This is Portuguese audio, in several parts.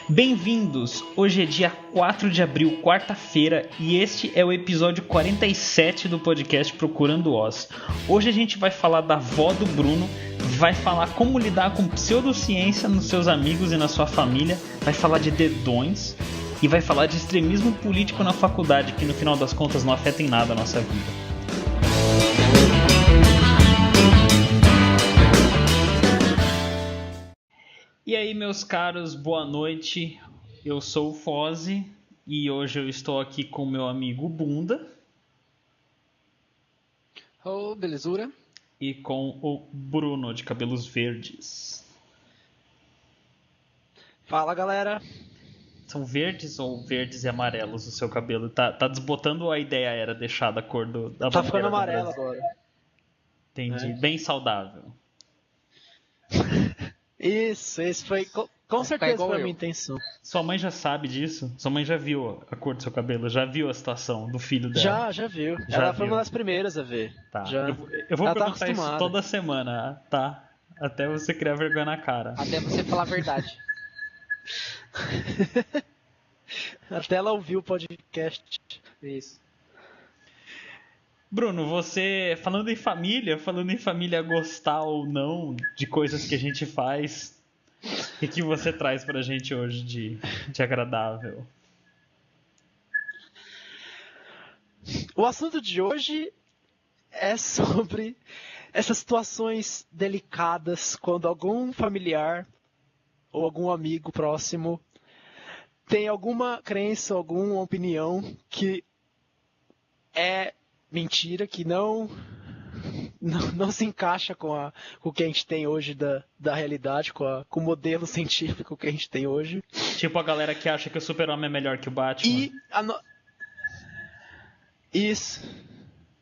Bem-vindos! Hoje é dia 4 de abril, quarta-feira, e este é o episódio 47 do podcast Procurando Oz. Hoje a gente vai falar da avó do Bruno, vai falar como lidar com pseudociência nos seus amigos e na sua família, vai falar de dedões e vai falar de extremismo político na faculdade, que no final das contas não afeta em nada a nossa vida. E aí, meus caros, boa noite. Eu sou o Foze e hoje eu estou aqui com meu amigo Bunda. Oh, belezura. E com o Bruno, de cabelos verdes. Fala, galera. São verdes ou verdes e amarelos o seu cabelo? Tá desbotando ou a ideia era deixar da cor da Tá bandeira ficando do amarelo Brasil? agora. Entendi. É. Bem saudável. Isso foi com certeza foi a minha intenção. Sua mãe já sabe disso? Sua mãe já viu a cor do seu cabelo? Já viu a situação do filho dela? Já viu. Já Ela foi viu. uma das primeiras a ver. Tá. Já. Eu vou Ela tá perguntar isso acostumada. toda semana, tá? Até você criar vergonha na cara. Até você falar a verdade. Até ela ouviu o podcast. Isso. Bruno, você, falando em família gostar ou não de coisas que a gente faz, o que você traz pra gente hoje de agradável? O assunto de hoje é sobre essas situações delicadas quando algum familiar ou algum amigo próximo tem alguma crença, alguma opinião que é mentira, que não se encaixa com o que a gente tem hoje da realidade, com o modelo científico que a gente tem hoje. Tipo a galera que acha que o Super-Homem é melhor que o Batman. E isso.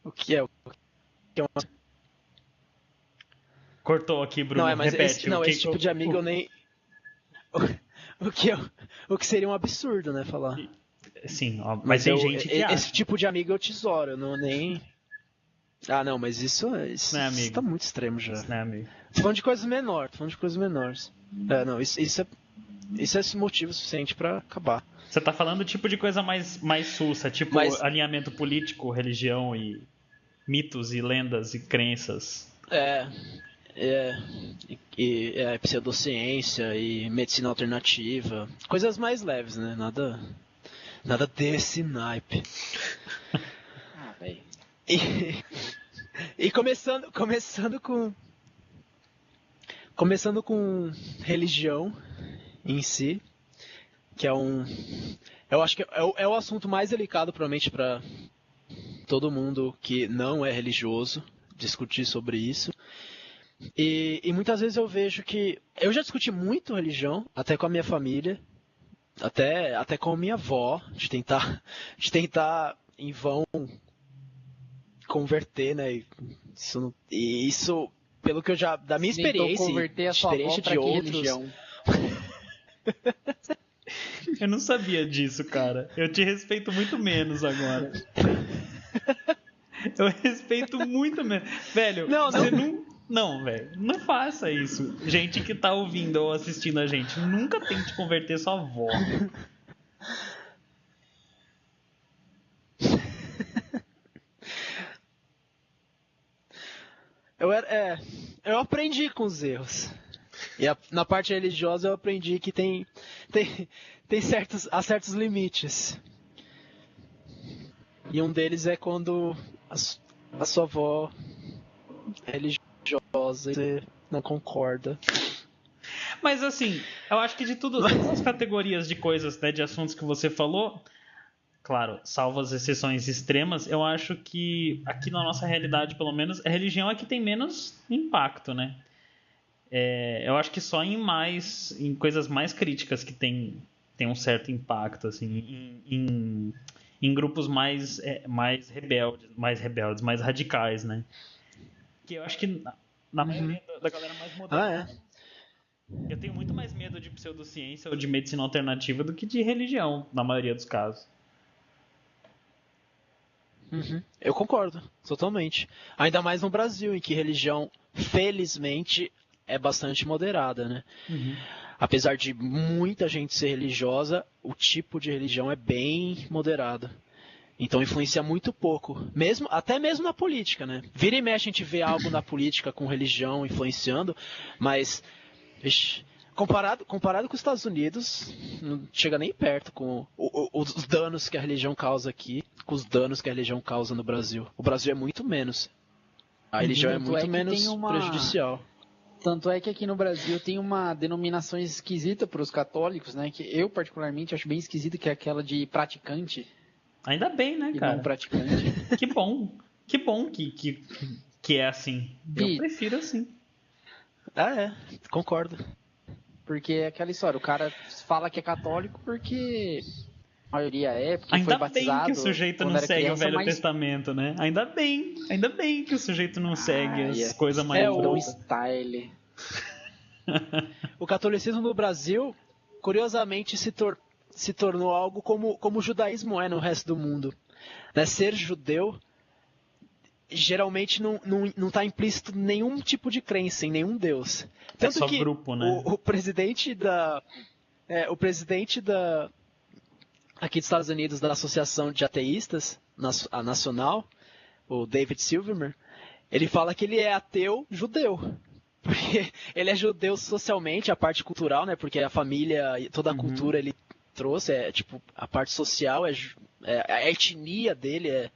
O que é uma... Cortou aqui, Bruno. Não, mas repete. esse tipo de amigo eu nem... O que seria um absurdo, né, falar. Sim, ó, mas tem gente que acha. Esse tipo de amigo eu tesouro, eu não nem... Ah, não, mas isso não é amigo. tá muito extremo já. Isso não é amigo. Tô falando de coisas menores. Não, isso é motivo suficiente pra acabar. Você tá falando tipo de coisa mais sussa, tipo Mas- alinhamento político, religião e mitos e lendas e crenças. Pseudociência e medicina alternativa. Coisas mais leves, né? Nada desse naipe. Ah, velho. E começando com religião em si, que eu acho que é o assunto mais delicado provavelmente para todo mundo que não é religioso discutir sobre isso. E muitas vezes eu vejo que eu já discuti muito religião, até com a minha família, até com a minha avó, de tentar em vão converter, né? Isso pelo que eu já da minha experiência, converter a sua avó experiência pra de que outros. religião? Eu não sabia disso, cara. Eu te respeito muito menos agora. Eu respeito muito menos. Velho, Não. você não... Não, velho, não faça isso. Gente que tá ouvindo ou assistindo a gente, nunca tente converter sua avó. Eu aprendi com os erros. E na parte religiosa eu aprendi que tem há certos limites. E um deles é quando a sua avó é religiosa e você não concorda. Mas assim, eu acho que de todas as categorias de coisas, né, de assuntos que você falou, claro, salvo as exceções extremas, eu acho que aqui na nossa realidade, pelo menos, a religião é que tem menos impacto, né? Eu acho que só em coisas mais críticas que tem um certo impacto, assim, em grupos mais rebeldes, mais radicais, né? Que eu acho que na maioria da galera mais moderna. Eu tenho muito mais medo de pseudociência ou de medicina alternativa do que de religião, na maioria dos casos. Eu concordo, totalmente. Ainda mais no Brasil, em que religião, felizmente, é bastante moderada, né? apesar de muita gente ser religiosa, o tipo de religião é bem moderado. Então influencia muito pouco, até mesmo na política, né? Vira e mexe a gente vê algo na política com religião influenciando, mas vixe, comparado com os Estados Unidos, não chega nem perto com os danos que a religião causa aqui, com os danos que a religião causa no Brasil. O Brasil é muito menos. A religião é muito menos prejudicial. Tanto é que aqui no Brasil tem uma denominação esquisita para os católicos, né? Que eu particularmente acho bem esquisita, que é aquela de praticante. Ainda bem, né, E cara? não praticante. Que bom. Que bom que é assim. Eu prefiro assim. Concordo. Porque é aquela história, o cara fala que é católico porque a maioria porque ainda foi batizado. Ainda bem que o sujeito não segue criança, o Velho Testamento, né? Ainda bem que o sujeito não segue as coisas mais... o style. O catolicismo no Brasil, curiosamente, se tornou algo como o judaísmo é no resto do mundo. Né? Ser judeu geralmente não está implícito nenhum tipo de crença em nenhum deus. Tanto só que grupo, né? o presidente aqui dos Estados Unidos da Associação de Ateístas, a Nacional, o David Silverman, ele fala que ele é ateu judeu. Porque ele é judeu socialmente, a parte cultural, né? Porque a família e toda a cultura ele trouxe, a parte social, a etnia dele é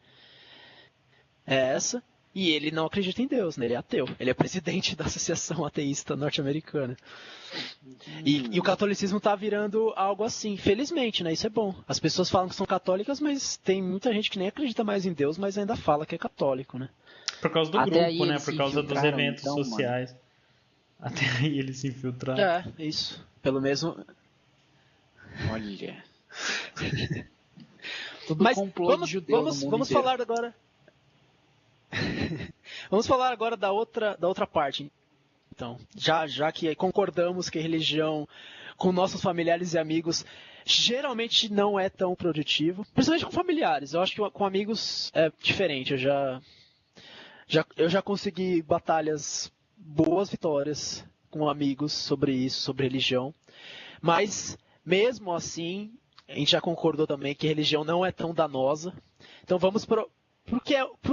essa, e ele não acredita em Deus, né? Ele é ateu. Ele é presidente da Associação Ateísta Norte-Americana. E o catolicismo está virando algo assim, felizmente, né? Isso é bom. As pessoas falam que são católicas, mas tem muita gente que nem acredita mais em Deus, mas ainda fala que é católico, né? Por causa do até grupo, né? Por causa dos eventos sociais. Mano. Até aí eles se infiltraram. Isso. Pelo mesmo... Olha... Tudo mas complô de judeu no mundo vamos inteiro. falar agora... Vamos falar agora da outra parte. Então, já que concordamos que a religião com nossos familiares e amigos geralmente não é tão produtivo, principalmente com familiares. Eu acho que com amigos é diferente. Eu já consegui batalhas, boas vitórias com amigos sobre isso, sobre religião. Mas mesmo assim, a gente já concordou também que a religião não é tão danosa. Então vamos pro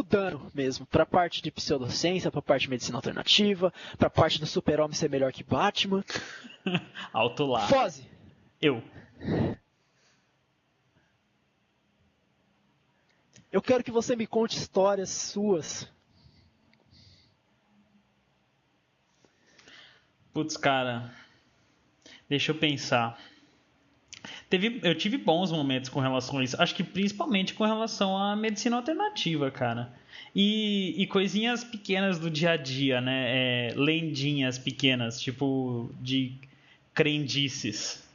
dano mesmo, para a parte de pseudociência, para a parte de medicina alternativa, para a parte do super-homem ser melhor que Batman. Alto lá. Foze. Eu quero que você me conte histórias suas. Putz, cara, deixa eu pensar. Eu tive bons momentos com relação a isso. Acho que principalmente com relação à medicina alternativa, cara. E coisinhas pequenas do dia a dia, né? Lendinhas pequenas, tipo de crendices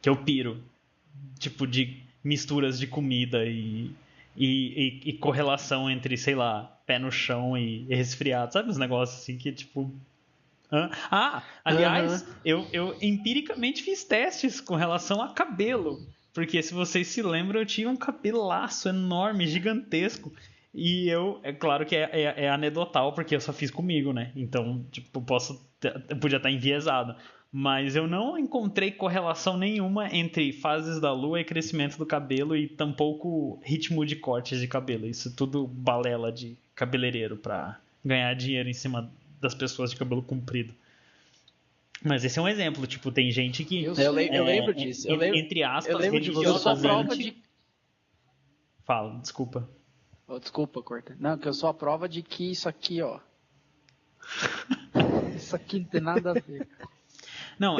que eu piro. Tipo de misturas de comida e correlação entre, sei lá, pé no chão e resfriado. Sabe uns negócios assim que, tipo... aliás, eu empiricamente fiz testes com relação a cabelo. Porque se vocês se lembram, eu tinha um cabelaço enorme, gigantesco. E é claro que é anedotal, porque eu só fiz comigo, né? Então, tipo, eu podia estar enviesado. Mas eu não encontrei correlação nenhuma entre fases da lua e crescimento do cabelo e tampouco ritmo de cortes de cabelo. Isso tudo balela de cabeleireiro pra ganhar dinheiro em cima das pessoas de cabelo comprido. Mas esse é um exemplo, tipo, tem gente que... Eu lembro disso. Entre aspas, eu lembro de você. Eu sou a prova de... Fala, desculpa. Desculpa, corta. Não, que eu sou a prova de que isso aqui, ó... Isso aqui não tem nada a ver. Não,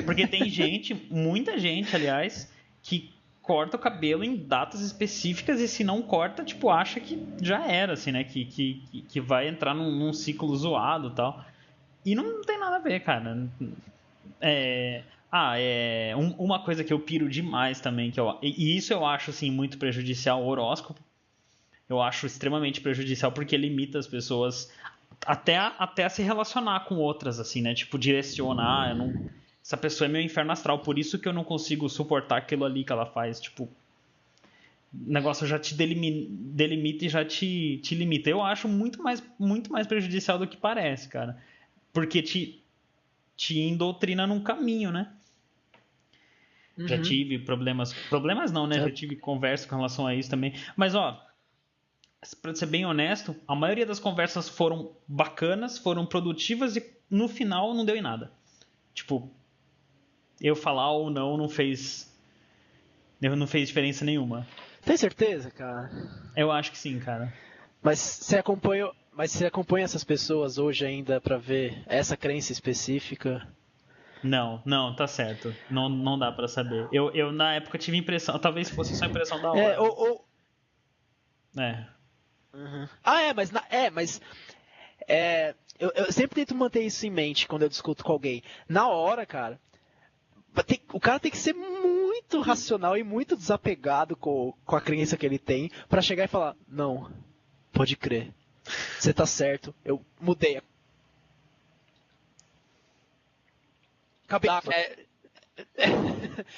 porque tem gente, muita gente, aliás, que corta o cabelo em datas específicas e se não corta, tipo, acha que já era, assim, né? Que vai entrar num ciclo zoado e tal. E não tem nada a ver, cara. Uma coisa que eu piro demais também, e isso eu acho, assim, muito prejudicial, o horóscopo. Eu acho extremamente prejudicial porque limita as pessoas até a se relacionar com outras, assim, né? Tipo, direcionar, essa pessoa é meu inferno astral, por isso que eu não consigo suportar aquilo ali que ela faz, tipo, o negócio já te delimita e já te limita. Eu acho muito mais prejudicial do que parece, cara, porque te indoutrina num caminho, né? Já tive problemas não, né? Já tive conversa com relação a isso também. Mas, ó, pra ser bem honesto, a maioria das conversas foram bacanas, foram produtivas e no final não deu em nada. Tipo, eu falar ou não fez diferença nenhuma. Tem certeza, cara? Eu acho que sim, cara. Mas você acompanha essas pessoas hoje ainda pra ver essa crença específica? Não, tá certo. Não dá pra saber. Eu na época tive impressão, talvez fosse só impressão da hora. É. Eu sempre tento manter isso em mente quando eu discuto com alguém. Na hora, cara, o cara tem que ser muito racional e muito desapegado com a crença que ele tem pra chegar e falar: não, pode crer, você tá certo, eu mudei.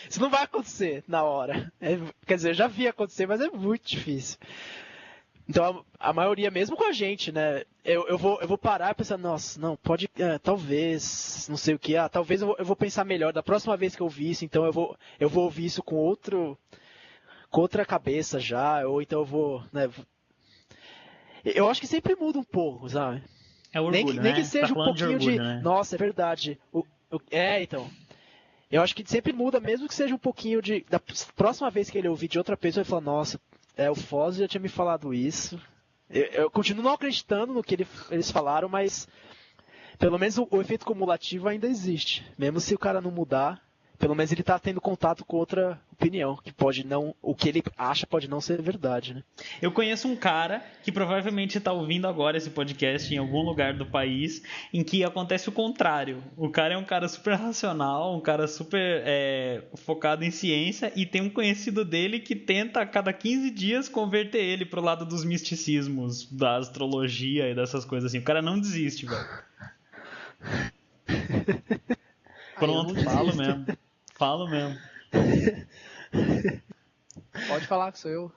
Isso não vai acontecer na hora. Quer dizer, eu já vi acontecer, mas é muito difícil. Então, a maioria, mesmo com a gente, né? Eu vou parar pensando, nossa, não, pode, talvez, não sei o que, talvez eu vou pensar melhor. Da próxima vez que eu ouvir isso, então eu vou ouvir isso com outra cabeça já, ou então eu vou, né? Eu acho que sempre muda um pouco, sabe? É orgulho, nem que né? seja Tá um pouquinho de orgulho, né? nossa, é verdade. Então. Eu acho que sempre muda, mesmo que seja um pouquinho da próxima vez que ele ouvir de outra pessoa, ele fala, nossa, o Foz já tinha me falado isso. Eu continuo não acreditando no que eles falaram, mas pelo menos o efeito cumulativo ainda existe. Mesmo se o cara não mudar, pelo menos ele está tendo contato com outra opinião, que pode não, o que ele acha pode não ser verdade, né? Eu conheço um cara que provavelmente está ouvindo agora esse podcast em algum lugar do país, em que acontece o contrário. O cara é um cara super racional, um cara super focado em ciência, e tem um conhecido dele que tenta a cada 15 dias converter ele pro lado dos misticismos, da astrologia e dessas coisas assim. O cara não desiste, velho. Pronto, falo mesmo. Pode falar que sou eu.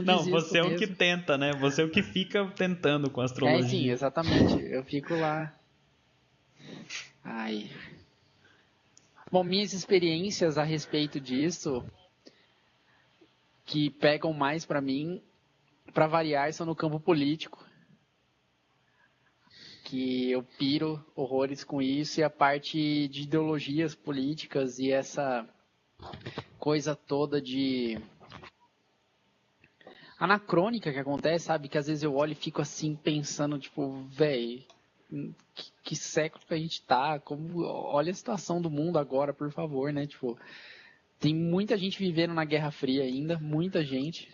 Não, você é o que tenta, né? Você é o que fica tentando com a astrologia. Sim, exatamente. Eu fico lá. Ai. Bom, minhas experiências a respeito disso, que pegam mais pra mim, pra variar, são no campo político. Que eu piro horrores com isso, e a parte de ideologias políticas e essa coisa toda de anacrônica que acontece, sabe? Que às vezes eu olho e fico assim pensando, tipo, véi, que século que a gente tá? Olha a situação do mundo agora, por favor, né? Tipo, tem muita gente vivendo na Guerra Fria ainda, muita gente.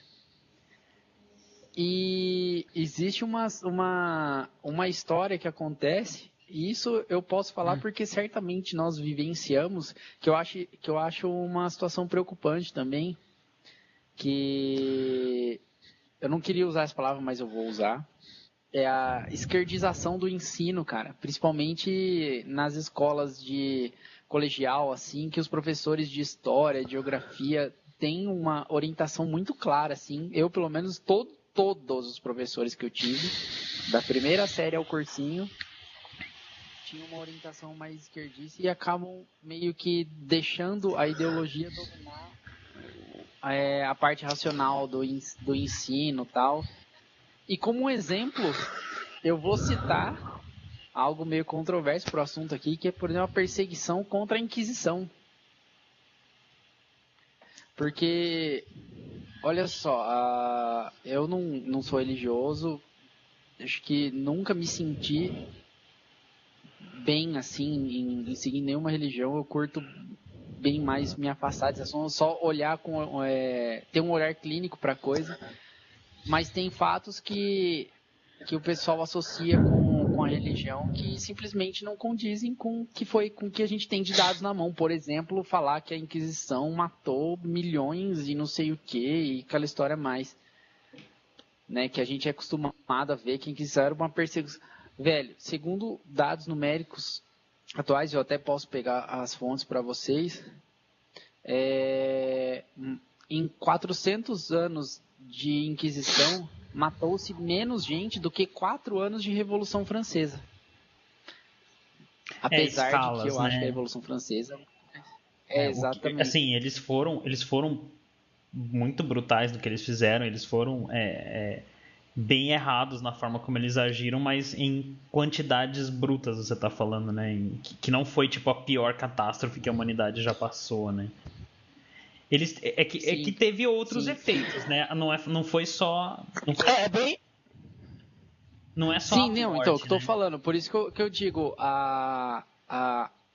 E existe uma história que acontece, e isso eu posso falar porque certamente nós vivenciamos, que eu acho uma situação preocupante também, que eu não queria usar essa palavra, mas eu vou usar. É a esquerdização do ensino, cara, principalmente nas escolas de colegial, assim, que os professores de história, de geografia têm uma orientação muito clara, assim. Eu, pelo menos, todos os professores que eu tive, da primeira série ao cursinho, tinham uma orientação mais esquerdista e acabam meio que deixando a ideologia dominar a parte racional do ensino e tal. E como um exemplo, eu vou citar algo meio controverso para o assunto aqui, que é, por exemplo, a perseguição contra a Inquisição. Porque, olha só, eu não sou religioso, acho que nunca me senti bem assim em seguir nenhuma religião. Eu curto bem mais me afastar desse assunto, só olhar ter um olhar clínico para a coisa. Mas tem fatos que o pessoal associa com a religião que simplesmente não condizem com o que a gente tem de dados na mão. Por exemplo, falar que a Inquisição matou milhões e não sei o que, e aquela história mais. Né, que a gente é acostumado a ver que a Inquisição era uma perseguição. Velho, segundo dados numéricos atuais, eu até posso pegar as fontes para vocês, em 400 anos de Inquisição, matou-se menos gente do que 4 anos de Revolução Francesa. Apesar de escalas, que eu acho né? que a Revolução Francesa exatamente. Assim, eles foram muito brutais do que eles fizeram, eles foram bem errados na forma como eles agiram, mas em quantidades brutas você tá falando, né? Que não foi tipo a pior catástrofe que a humanidade já passou, né? É que Sim, teve outros sim. efeitos, né? Não foi só. É bem. Não é só Sim, a não, então, o que morte, eu tô né? falando, por isso que eu digo, a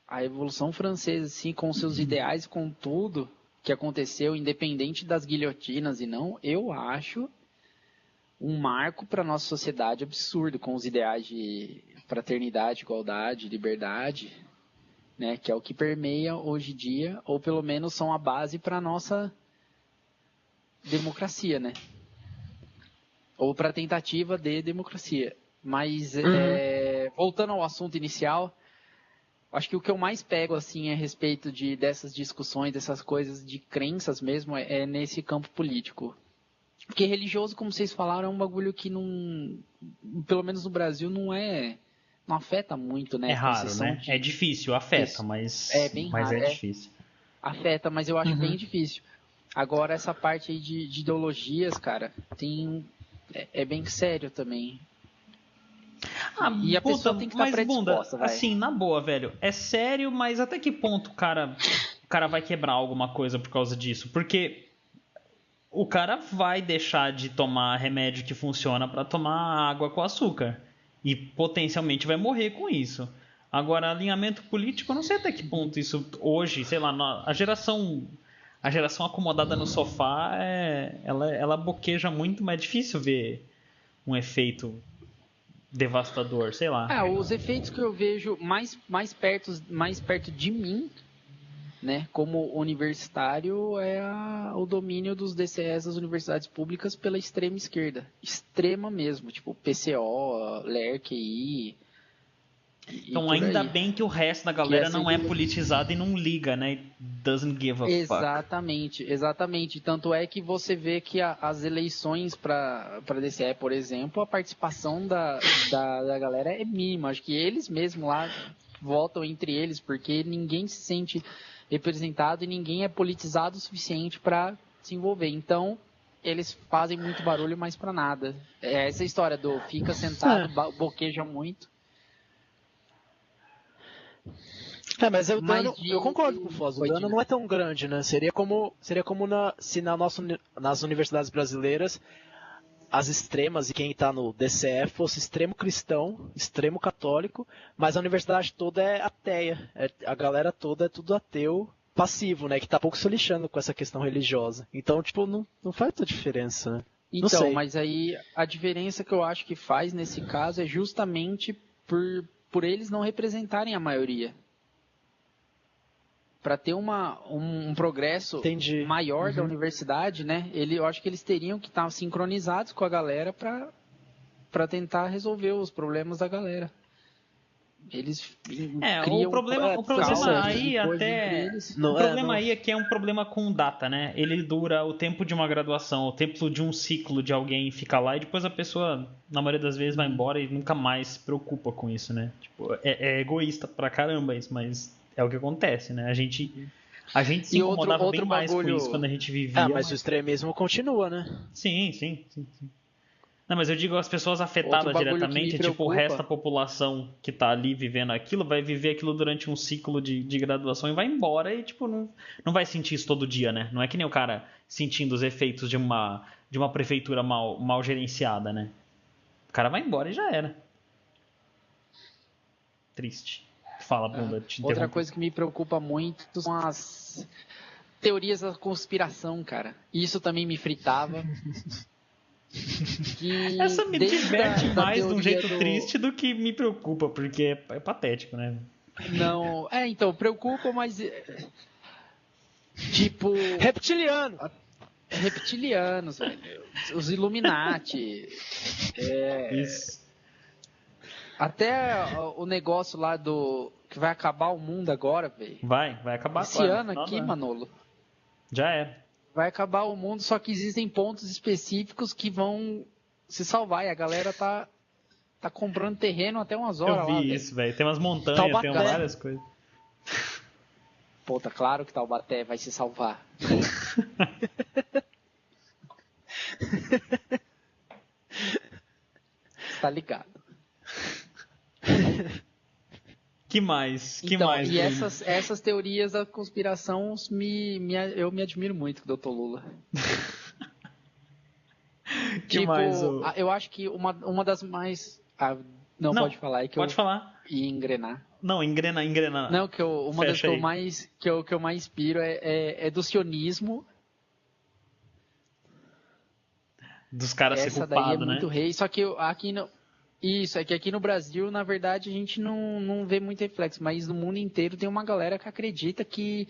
Revolução Francesa, assim, com seus ideais, com tudo que aconteceu, independente das guilhotinas e não, eu acho um marco para nossa sociedade absurdo, com os ideais de fraternidade, igualdade, liberdade, né, que é o que permeia hoje em dia, ou pelo menos são a base para nossa democracia, né? Ou para a tentativa de democracia. Mas, voltando ao assunto inicial, acho que o que eu mais pego assim a respeito dessas discussões, dessas coisas de crenças mesmo, é nesse campo político. Porque religioso, como vocês falaram, é um bagulho que não, pelo menos no Brasil, não afeta muito, né? É A raro, concessão né? É difícil, afeta, É mas, bem mas raro, é difícil. afeta, mas eu acho bem difícil. Agora, essa parte aí de ideologias, cara, é bem sério também. E a Puta, pessoa tem que estar mas bunda, predisposta, vai. assim, na boa, velho, é sério, mas até que ponto o cara vai quebrar alguma coisa por causa disso? Porque o cara vai deixar de tomar remédio que funciona pra tomar água com açúcar e potencialmente vai morrer com isso. Agora, alinhamento político, eu não sei até que ponto isso hoje, sei lá, a geração acomodada no sofá, ela boqueja muito, mas é difícil ver um efeito devastador, sei lá. Os efeitos que eu vejo mais perto de mim, né, como universitário, o domínio dos DCEs das universidades públicas pela extrema esquerda. Extrema mesmo, tipo PCO, LER, QI e Então, por ainda aí. bem que o resto da Que galera essa não é ideologia... politizado e não liga, né? Doesn't give a fuck. Exatamente. Tanto é que você vê que as eleições para DCE, por exemplo, a participação da galera é mínima. Acho que eles mesmos lá votam entre eles, porque ninguém se sente representado e ninguém é politizado o suficiente para se envolver. Então, eles fazem muito barulho, mas para nada. É essa história do fica sentado, boqueja muito. Mas o Mas dano, eu concordo com o Foz, o dano não é tão grande, né? Seria como se nas universidades brasileiras as extremas e quem está no DCE fosse extremo cristão, extremo católico, mas a universidade toda é ateia, a galera toda é tudo ateu passivo, né? Que tá pouco se lixando com essa questão religiosa. Então, tipo, não faz muita diferença, né? Não Então, sei. mas aí a diferença que eu acho que faz nesse caso é justamente por eles não representarem a maioria. Para ter um progresso Entendi. maior da universidade, né? Eu acho que eles teriam que estar sincronizados com a galera para tentar resolver os problemas da galera. Eles criam o problema caos aí e coisas entre até. eles. O problema aí é que é um problema com data, né? Ele dura o tempo de uma graduação, o tempo de um ciclo de alguém ficar lá e depois a pessoa, na maioria das vezes, vai embora e nunca mais se preocupa com isso, né? Tipo, é egoísta pra caramba isso, mas é o que acontece, né? A gente se E incomodava bem outro mais com bagulho... isso quando a gente vivia. Mas o extremismo continua, né? Sim. Não, mas eu digo as pessoas Outro afetadas bagulho que me diretamente, tipo, o preocupa... resto da população que tá ali vivendo aquilo, vai viver aquilo durante um ciclo de graduação e vai embora e, tipo, não vai sentir isso todo dia, né? Não é que nem o cara sentindo os efeitos de uma prefeitura mal gerenciada, né? O cara vai embora e já era. Triste. Fala, bunda, te Outra interrompo. coisa que me preocupa muito são as teorias da conspiração, cara. Isso também me fritava. Que Essa me diverte da mais de um teoria jeito triste do que me preocupa, porque é patético, né? Não, então, preocupa, mas... Tipo... Reptilianos, velho. Os Illuminati. Isso. Até o negócio lá que vai acabar o mundo agora, velho. Vai acabar Esse agora, ano aqui, Manolo. Já é. Vai acabar o mundo, só que existem pontos específicos que vão se salvar. E a galera tá tá comprando terreno até umas horas Eu vi lá, velho. isso, velho. Tem umas montanhas, Taubaté. tem várias coisas. Pô, tá claro que Taubaté vai se salvar. Tá ligado. Que mais? Que Então, mais? e Bruno? essas teorias da conspiração eu me admiro muito com o Dr. Lula. Que mais, ô? Eu acho que uma das mais... não, pode falar, é que Pode eu falar. ia engrenar. Não, engrena. Não, uma das Fecha que aí. eu mais piro é do sionismo. Dos caras ser Essa daí é culpados, né? muito rei. Só que aqui no Brasil, na verdade, a gente não vê muito reflexo. Mas no mundo inteiro tem uma galera que acredita que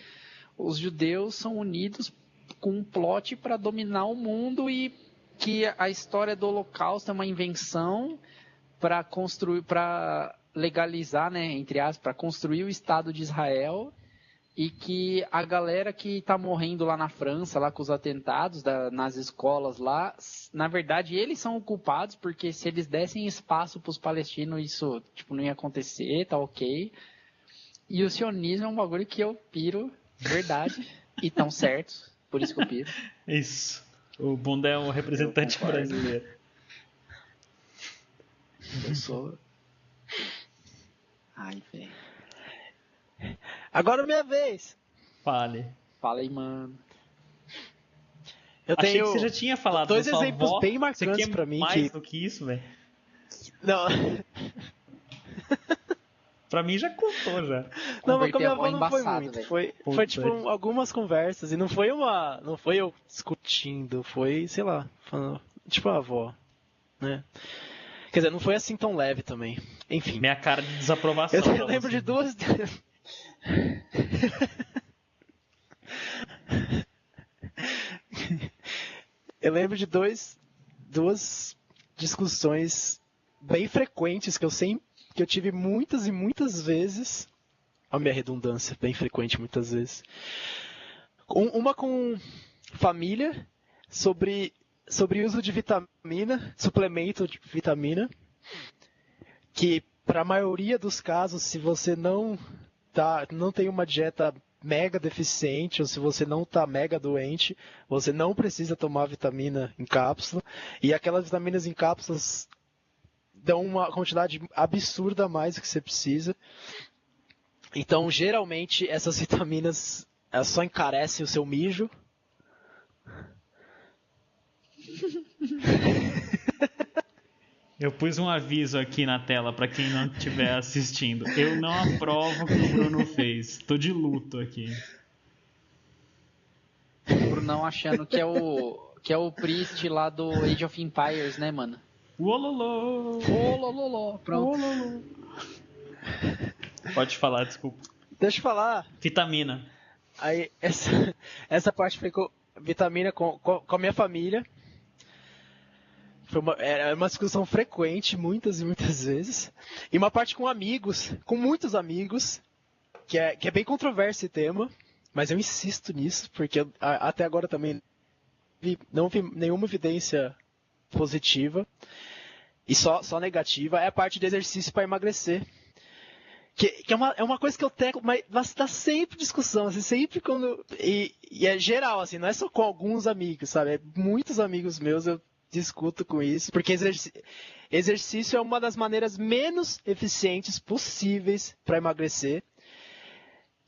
os judeus são unidos com um plot para dominar o mundo e que a história do Holocausto é uma invenção para legalizar, né, entre aspas, para construir o Estado de Israel, e que a galera que tá morrendo lá na França, lá com os atentados nas escolas lá, na verdade eles são culpados, porque se eles dessem espaço para os palestinos, isso tipo, não ia acontecer, tá ok. E o sionismo é um bagulho que eu piro, verdade, e tão certos, por isso que eu piro. Isso. O Bunda é um representante Eu concordo. brasileiro. Eu sou... Ai, velho. Agora é minha vez. Fale. Fala aí, mano. Eu Achei tenho que você já tinha falado. dois da sua exemplos avó. bem Você marcantes quer pra mim mais que... do que isso, velho? Não, Pra mim já contou, já. não, mas com a minha Converter a avó avó não foi embaçado, muito. velho. Foi Puta. tipo algumas conversas. E não foi eu discutindo. Foi, sei lá, falando, tipo a avó, né? Quer dizer, não foi assim tão leve também. Enfim. Minha cara de desaprovação. Eu pra lembro você. de duas. Eu lembro de duas discussões bem frequentes que eu tive muitas e muitas vezes. A minha redundância, bem frequente muitas vezes. Uma com família sobre uso de vitamina, suplemento de vitamina, que para a maioria dos casos, se você não tem uma dieta mega deficiente, ou se você não está mega doente, você não precisa tomar vitamina em cápsula. E aquelas vitaminas em cápsulas dão uma quantidade absurda a mais do que você precisa. Então, geralmente, essas vitaminas elas só encarecem o seu mijo. Eu pus um aviso aqui na tela pra quem não estiver assistindo. Eu não aprovo o que o Bruno fez. Tô de luto aqui. O Brunão achando que é o Priest lá do Age of Empires, né, mano? Uololô. Ô, lololó. Pronto. Uololô. Pode falar, desculpa. Deixa eu falar. Vitamina. Aí, essa parte foi com vitamina com a minha família. Era uma discussão frequente, muitas e muitas vezes. E uma parte com amigos, com muitos amigos, que é bem controverso esse tema, mas eu insisto nisso, porque até agora também não vi nenhuma evidência positiva, e só negativa, é a parte de exercício para emagrecer. Que é uma coisa que eu tenho, mas dá sempre discussão, assim, sempre quando... E é geral, assim, não é só com alguns amigos, sabe? É muitos amigos meus eu discuto com isso, porque exercício é uma das maneiras eficientes possíveis para emagrecer.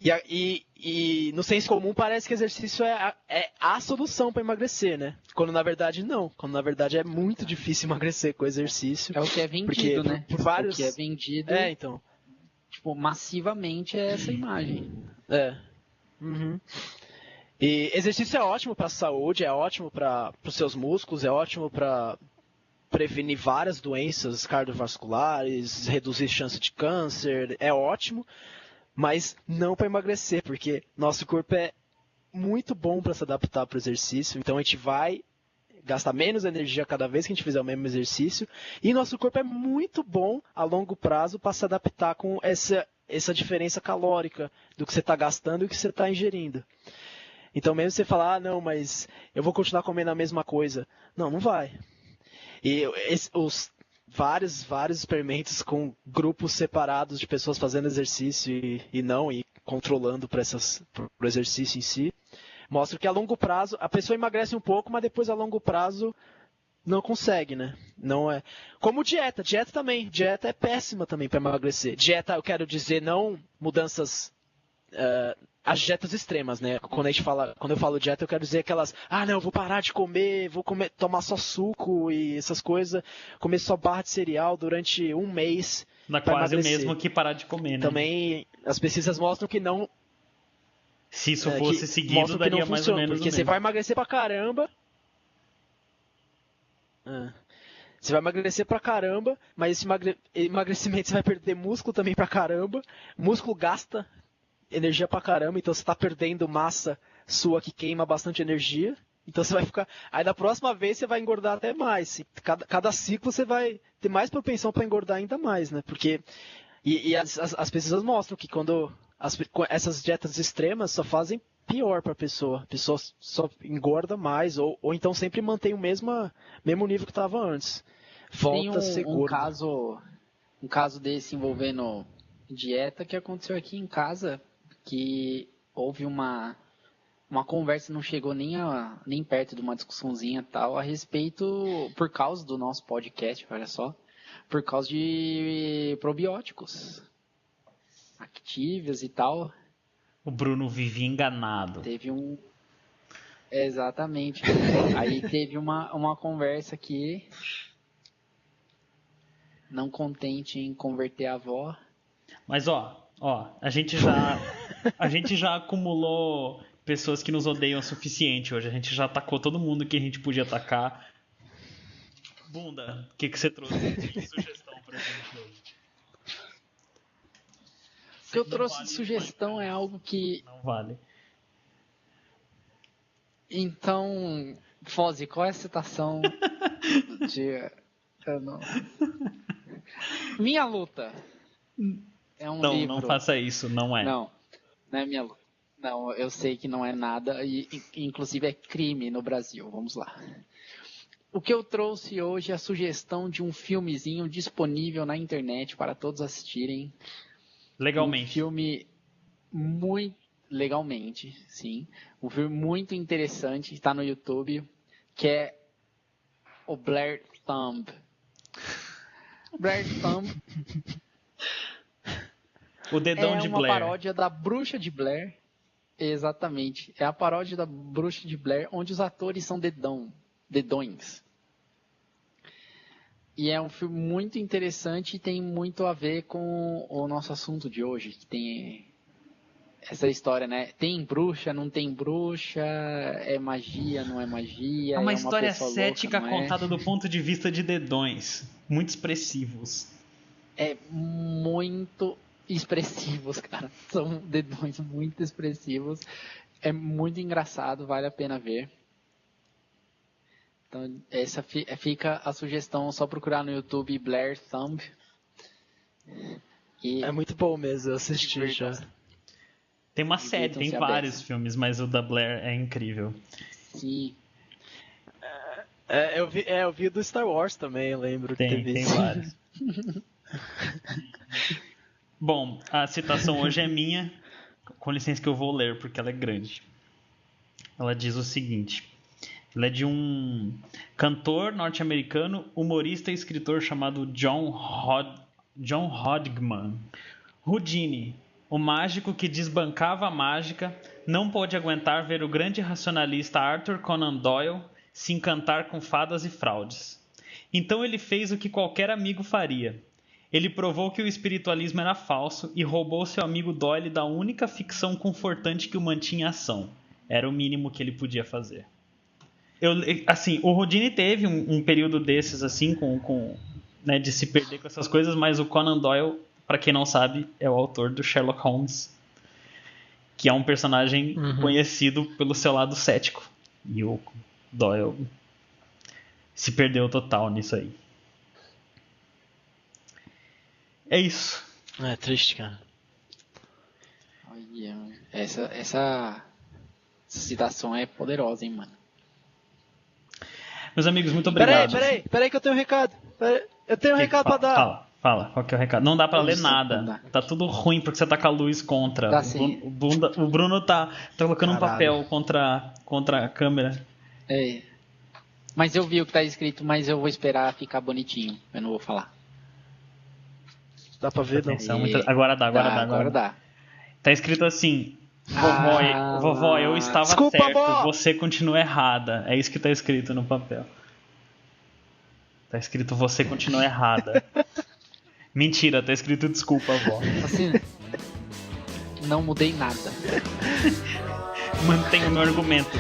E no senso comum parece que exercício é a solução para emagrecer, né? Quando na verdade não. Quando na verdade é muito difícil emagrecer com exercício. É o que é vendido, né? Por vários... O que é vendido, então. tipo, massivamente é essa imagem. Uhum. E exercício é ótimo para a saúde, é ótimo para os seus músculos, é ótimo para prevenir várias doenças cardiovasculares, reduzir chance de câncer, é ótimo, mas não para emagrecer, porque nosso corpo é muito bom para se adaptar para o exercício, então a gente vai gastar menos energia cada vez que a gente fizer o mesmo exercício, e nosso corpo é muito bom a longo prazo para se adaptar com essa diferença calórica do que você está gastando e o que você está ingerindo. Então mesmo você falar, não, mas eu vou continuar comendo a mesma coisa. Não vai. E vários experimentos com grupos separados de pessoas fazendo exercício e controlando para o exercício em si. Mostra que a longo prazo, a pessoa emagrece um pouco, mas depois a longo prazo não consegue, né? Não é. Como dieta também. Dieta é péssima também para emagrecer. Dieta, eu quero dizer, não mudanças. As dietas extremas, né? Quando eu falo dieta, eu quero dizer aquelas, não, eu vou parar de comer, tomar só suco e essas coisas, comer só barra de cereal durante um mês. Dá quase o mesmo que parar de comer, né? Também as pesquisas mostram que não. Se isso fosse seguido, daria mais funciona, ou menos porque o você mesmo. vai emagrecer pra caramba. Você vai emagrecer pra caramba, mas esse emagrecimento você vai perder músculo também pra caramba. Músculo gasta energia pra caramba, então você tá perdendo massa sua que queima bastante energia. Então você vai ficar. Aí da próxima vez você vai engordar até mais. Cada ciclo você vai ter mais propensão pra engordar ainda mais, né? Porque. E as pesquisas mostram que quando essas dietas extremas só fazem pior para a pessoa. A pessoa só engorda mais, ou então sempre mantém o mesmo nível que estava antes. Volta a ser gorda. Um caso desse envolvendo dieta que aconteceu aqui em casa, que houve uma conversa, não chegou nem perto de uma discussãozinha tal, a respeito, por causa do nosso podcast, olha só, por causa de probióticos. Activias e tal. O Bruno vivia enganado. Teve um... Exatamente. Aí teve uma conversa aqui, não contente em converter a avó. Mas ó, a gente já acumulou pessoas que nos odeiam o suficiente hoje. A gente já atacou todo mundo que a gente podia atacar. Bunda, o que você trouxe de sugestão pra gente hoje? O que eu trouxe de sugestão é algo que... Não vale. Então, Fozi, qual é a citação de... Eu não... Minha Luta. É um livro. Não faça isso, não é. Não é Minha Luta. Não, eu sei que não é nada, e inclusive é crime no Brasil. Vamos lá. O que eu trouxe hoje é a sugestão de um filmezinho disponível na internet para todos assistirem. Legalmente. Um filme muito... Legalmente, sim. Um filme muito interessante, está no YouTube, que é o Blair Thumb. Blair Thumb o dedão de Blair. É uma paródia da Bruxa de Blair. Exatamente. É a paródia da Bruxa de Blair, onde os atores são dedões. E é um filme muito interessante e tem muito a ver com o nosso assunto de hoje, que tem essa história, né? Tem bruxa, não tem bruxa, é magia, não é magia. É uma história pessoa cética louca, contada do ponto de vista de dedões, muito expressivos. É muito expressivos, cara. São dedões muito expressivos. É muito engraçado, vale a pena ver. Então, essa fica a sugestão, só procurar no YouTube Blair Thumb. E é muito bom mesmo, eu assisti já. Tem uma série, tem vários filmes, mas o da Blair é incrível. Sim. Eu vi do Star Wars também, eu lembro que teve tem vários. Bom, a citação hoje é minha, com licença que eu vou ler, porque ela é grande. Ela diz o seguinte: ela é de um cantor norte-americano, humorista e escritor chamado John Hodgman. Houdini, o mágico que desbancava a mágica, não pôde aguentar ver o grande racionalista Arthur Conan Doyle se encantar com fadas e fraudes. Então ele fez o que qualquer amigo faria. Ele provou que o espiritualismo era falso e roubou seu amigo Doyle da única ficção confortante que o mantinha em ação. Era o mínimo que ele podia fazer. O Houdini teve um período desses, assim, né, de se perder com essas coisas, mas o Conan Doyle, para quem não sabe, é o autor do Sherlock Holmes, que é um personagem conhecido pelo seu lado cético. E o Doyle se perdeu total nisso aí. É isso. É triste, cara. Olha, essa citação é poderosa, hein, mano. Meus amigos, muito obrigado. Peraí que eu tenho um recado. Eu tenho um recado pra dar. Fala, qual que é o recado? Não dá pra ler Não nada. dá. Tá tudo ruim porque você tá com a luz contra. Tá sim. O Bruno tá colocando um Caralho. papel contra a câmera. É. Mas eu vi o que tá escrito, mas eu vou esperar ficar bonitinho. Eu não vou falar. Dá pra ver, não? Atenção, agora dá. Agora dá. Tá escrito assim: Ah, vovó, eu estava desculpa, certo, vó. você continua errada. É isso que tá escrito no papel. Tá escrito você continua errada. Mentira, tá escrito desculpa, vó. Assim, não mudei nada. Mantenho meu argumento.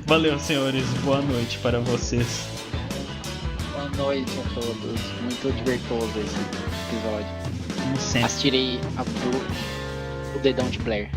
Valeu, senhores. Boa noite para vocês. Boa noite a todos. Muito divertoso esse episódio. Como sempre. Mas tirei o dedão de Blair.